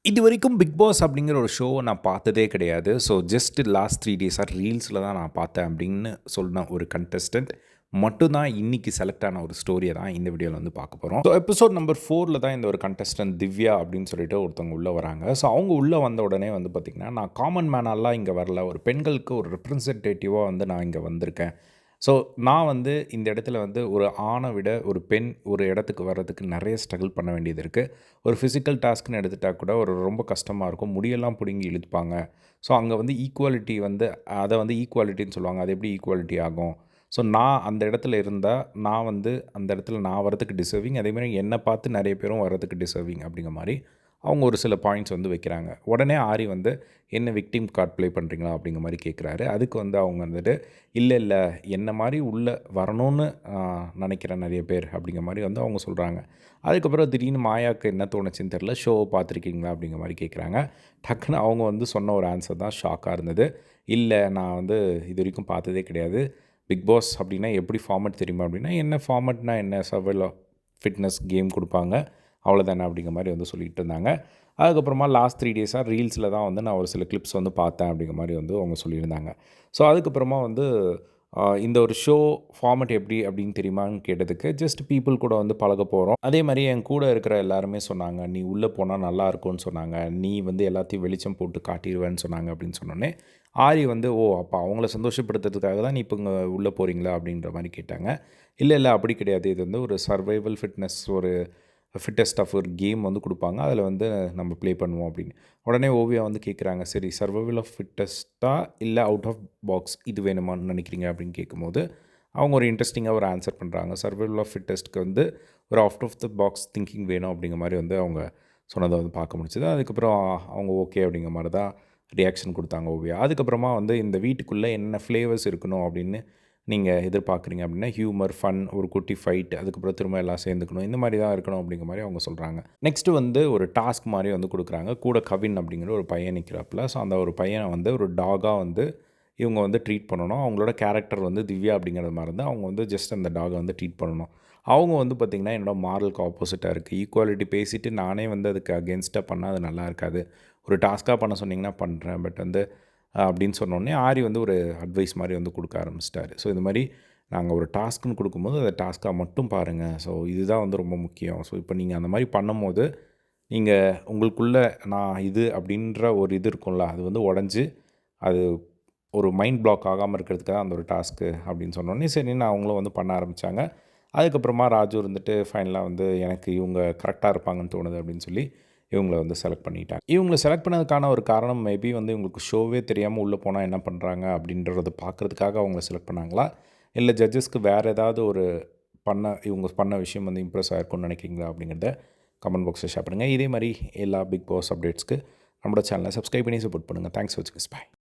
இதுவரைக்கும் big pass அப்படிங்கிற ஒரு ஷோவை நான் பார்த்ததே கிடையாது. ஸோ ஜஸ்ட் லாஸ்ட் 3 டேஸா ரீல்ஸில தான் நான் பார்த்தேன் அப்படின்னு சொன்ன ஒரு கண்டஸ்டன்ட் மட்டும் தான் இன்னைக்கு செலக்ட் ஆன ஒரு ஸ்டோரியை தான் இந்த வீடியோவில் வந்து பார்க்க போகிறோம். ஸோ எபிசோட் நம்பர் 4ல தான் இந்த ஒரு கண்டஸ்டன்ட் திவ்யா அப்படின்னு சொல்லிட்டு ஒருத்தவங்க உள்ளே வராங்க. ஸோ அவங்க உள்ளே வந்த உடனே வந்து பார்த்திங்கன்னா, நான் காமன் மேனாலாம் இங்கே வரல, ஒரு பெண்களுக்கு ஒரு ரெப்ரசன்டேட்டிவாக வந்து நான் இங்கே வந்திருக்கேன். ஸோ நான் வந்து இந்த இடத்துல வந்து ஒரு ஆணை விட ஒரு பெண் ஒரு இடத்துக்கு வர்றதுக்கு நிறைய ஸ்ட்ரகிள் பண்ண வேண்டியது இருக்குது. ஒரு ஃபிசிக்கல் டாஸ்க்னு எடுத்துட்டால் கூட ஒரு ரொம்ப கஷ்டமாக இருக்கும். முடியெல்லாம் பிடுங்கி இழுத்துப்பாங்க. ஸோ அங்கே வந்து ஈக்குவாலிட்டி வந்து அதை வந்து ஈக்குவாலிட்டின்னு சொல்லுவாங்க. அது எப்படி ஈக்குவாலிட்டி ஆகும்? ஸோ நான் அந்த இடத்துல இருந்தால் நான் வந்து அந்த இடத்துல நான் வரதுக்கு டிசர்விங், அதேமாதிரி என்னை பார்த்து நிறைய பேரும் வர்றதுக்கு டிசர்விங் அப்படிங்கிற மாதிரி அவங்க ஒரு சில பாயிண்ட்ஸ் வந்து வைக்கிறாங்க. உடனே ஆரி வந்து என்ன விக்டிம் கார்ட் ப்ளே பண்ணுறீங்களா அப்படிங்கிற மாதிரி கேட்குறாரு. அதுக்கு வந்து அவங்க வந்துட்டு இல்லை என்ன மாதிரி உள்ளே வரணும்னு நினைக்கிற நிறைய பேர் அப்படிங்கிற மாதிரி வந்து அவங்க சொல்கிறாங்க. அதுக்கப்புறம் திடீர்னு மாயாவுக்கு என்ன தோணுச்சுன்னு தெரில, ஷோவை பார்த்துருக்கீங்களா அப்படிங்கிற மாதிரி கேட்குறாங்க. டக்குன்னு அவங்க வந்து சொன்ன ஒரு ஆன்சர் தான் ஷாக்காக இருந்தது. இல்லை, நான் வந்து இது வரைக்கும் பார்த்ததே கிடையாது. பிக் பாஸ் அப்படின்னா எப்படி ஃபார்மட் தெரியுமா அப்படின்னா, என்ன ஃபார்மட்னா என்ன, சர்வைவல் ஃபிட்னஸ் கேம் கொடுப்பாங்க, அவ்வளோதானே அப்படிங்கிற மாதிரி வந்து சொல்லிகிட்டு இருந்தாங்க. அதுக்கப்புறமா லாஸ்ட் 3 டேஸாக ரீல்ஸில் தான் வந்து நான் ஒரு சில கிளிப்ஸ் வந்து பார்த்தேன் அப்படிங்கிற மாதிரி வந்து அவங்க சொல்லியிருந்தாங்க. ஸோ அதுக்கப்புறமா வந்து இந்த ஒரு ஷோ ஃபார்மட் எப்படி அப்படின்னு தெரியுமான்னு கேட்டதுக்கு, ஜஸ்ட் பீப்புள் கூட வந்து பழக போகிறோம். அதே மாதிரி என் கூட இருக்கிற எல்லாருமே சொன்னாங்க, நீ உள்ளே போனால் நல்லா இருக்கும்னு சொன்னாங்க, நீ வந்து எல்லாத்தையும் வெளிச்சம் போட்டு காட்டிடுவேன்னு சொன்னாங்க அப்படின்னு சொன்னோன்னே, ஆரி வந்து ஓ அப்போ அவங்கள சந்தோஷப்படுத்துறதுக்காக தான் நீ இப்போ இங்கே உள்ளே போகிறீங்களா அப்படின்ற மாதிரி கேட்டாங்க. இல்லை அப்படி கிடையாது, இது வந்து ஒரு சர்வைவல் ஃபிட்னஸ் ஒரு ஃபிட்டஸ்ட் ஆஃப் ஒரு கேம் வந்து கொடுப்பாங்க, அதில் வந்து நம்ம ப்ளே பண்ணுவோம் அப்படின்னு. உடனே ஓவியா வந்து கேட்குறாங்க, சரி சர்வைவல் ஆஃப் ஃபிட்டஸ்ட்டாக இல்லை அவுட் ஆஃப் பாக்ஸ் இது வேணுமான்னு நினைக்கிறீங்க அப்படின்னு கேட்கும்போது அவங்க ஒரு இன்ட்ரெஸ்டிங்காக ஒரு ஆன்சர் பண்ணுறாங்க. சர்வைவல் ஆஃப் ஃபிட்டஸ்ட்க்கு வந்து ஒரு out of the box thinking வேணும் அப்படிங்கிற மாதிரி வந்து அவங்க சொன்னதை வந்து பார்க்க முடிச்சது. அதுக்கப்புறம் அவங்க ஓகே அப்படிங்கிற மாதிரி தான் ரியாக்ஷன் கொடுத்தாங்க ஓவியா. அதுக்கப்புறமா வந்து இந்த வீட்டுக்குள்ளே என்ன ஃப்ளேவர்ஸ் இருக்கணும் அப்படின்னு நீங்கள் எதிர்பார்க்குறீங்க அப்படின்னா, ஹியூமர், ஃபன், ஒரு குட்டி ஃபைட், அதுக்கப்புறம் திரும்ப எல்லாம் சேர்ந்துக்கணும், இந்த மாதிரி தான் இருக்கணும் அப்படிங்கிற மாதிரி அவங்க சொல்கிறாங்க. நெக்ஸ்ட்டு வந்து ஒரு டாஸ்க் மாதிரி வந்து கொடுக்குறாங்க. கூட கவின் அப்படிங்கிற ஒரு பையன் நிற்கிறாப்புல. ஸோ அந்த ஒரு பையனை வந்து ஒரு டாகாக வந்து இவங்க வந்து ட்ரீட் பண்ணணும். அவங்களோட கேரக்டர் வந்து திவ்யா அப்படிங்கிறது மாதிரி இருந்தால் அவங்க வந்து ஜஸ்ட் அந்த டாகை வந்து ட்ரீட் பண்ணணும். அவங்க வந்து பார்த்திங்கன்னா என்னோடய மாரலுக்கு ஆப்போசிட்டாக இருக்குது. ஈக்குவாலிட்டி பேசிவிட்டு நானே வந்து அதுக்கு அகேன்ஸ்டாக பண்ணால் அது நல்லா இருக்காது. ஒரு டாஸ்க்காக பண்ண சொன்னிங்கன்னா பண்ணுறேன், பட் வந்து அப்படின்னு சொன்னோடனே ஆரி வந்து ஒரு அட்வைஸ் மாதிரி வந்து கொடுக்க ஆரம்பிச்சிட்டாரு. ஸோ இது மாதிரி நாங்கள் ஒரு டாஸ்க்குன்னு கொடுக்கும்போது அதை டாஸ்க்காக மட்டும் பாருங்கள். ஸோ இதுதான் வந்து ரொம்ப முக்கியம். ஸோ இப்போ நீங்கள் அந்த மாதிரி பண்ணும்போது நீங்கள் உங்களுக்குள்ளே நான் இது அப்படின்ற ஒரு இது இருக்கும்ல, அது வந்து உடஞ்சி அது ஒரு மைண்ட் பிளாக் ஆகாமல் இருக்கிறதுக்காக அந்த ஒரு டாஸ்க்கு அப்படின்னு சொன்னோடனே சரின்னு அவங்களும் வந்து பண்ண ஆரம்பித்தாங்க. அதுக்கப்புறமா ராஜு இருந்துட்டு ஃபைனலாக வந்து எனக்கு இவங்க கரெக்டாக இருப்பாங்கன்னு தோணுது அப்படின்னு சொல்லி இவங்கள வந்து செலக்ட் பண்ணிட்டாங்க. இவங்கள செலக்ட் பண்ணதுக்கான ஒரு காரணம் மேபி வந்து இவங்களுக்கு ஷோவே தெரியாமல் உள்ளே போனால் என்ன பண்ணுறாங்க அப்படின்றத பார்க்குறதுக்காக அவங்கள செலக்ட் பண்ணாங்களா? இல்லை ஜட்ஜஸ்க்கு வேறு ஏதாவது ஒரு இவங்க பண்ண விஷயம் வந்து இம்ப்ரெஸ் ஆகிருக்கும்னு நினைக்கிறீங்களா அப்படிங்கிறத கமெண்ட் பாக்ஸில் ஷேர் பண்ணுங்கள். இதே மாதிரி எல்லா பிக் பாஸ் அப்டேட்ஸ்க்கு நம்மளோட சேனலை சப்ஸ்கிரைப் பண்ணி சப்போர்ட் பண்ணுங்கள். தேங்க்ஸ் ஃபார் வாட்சிங். பை.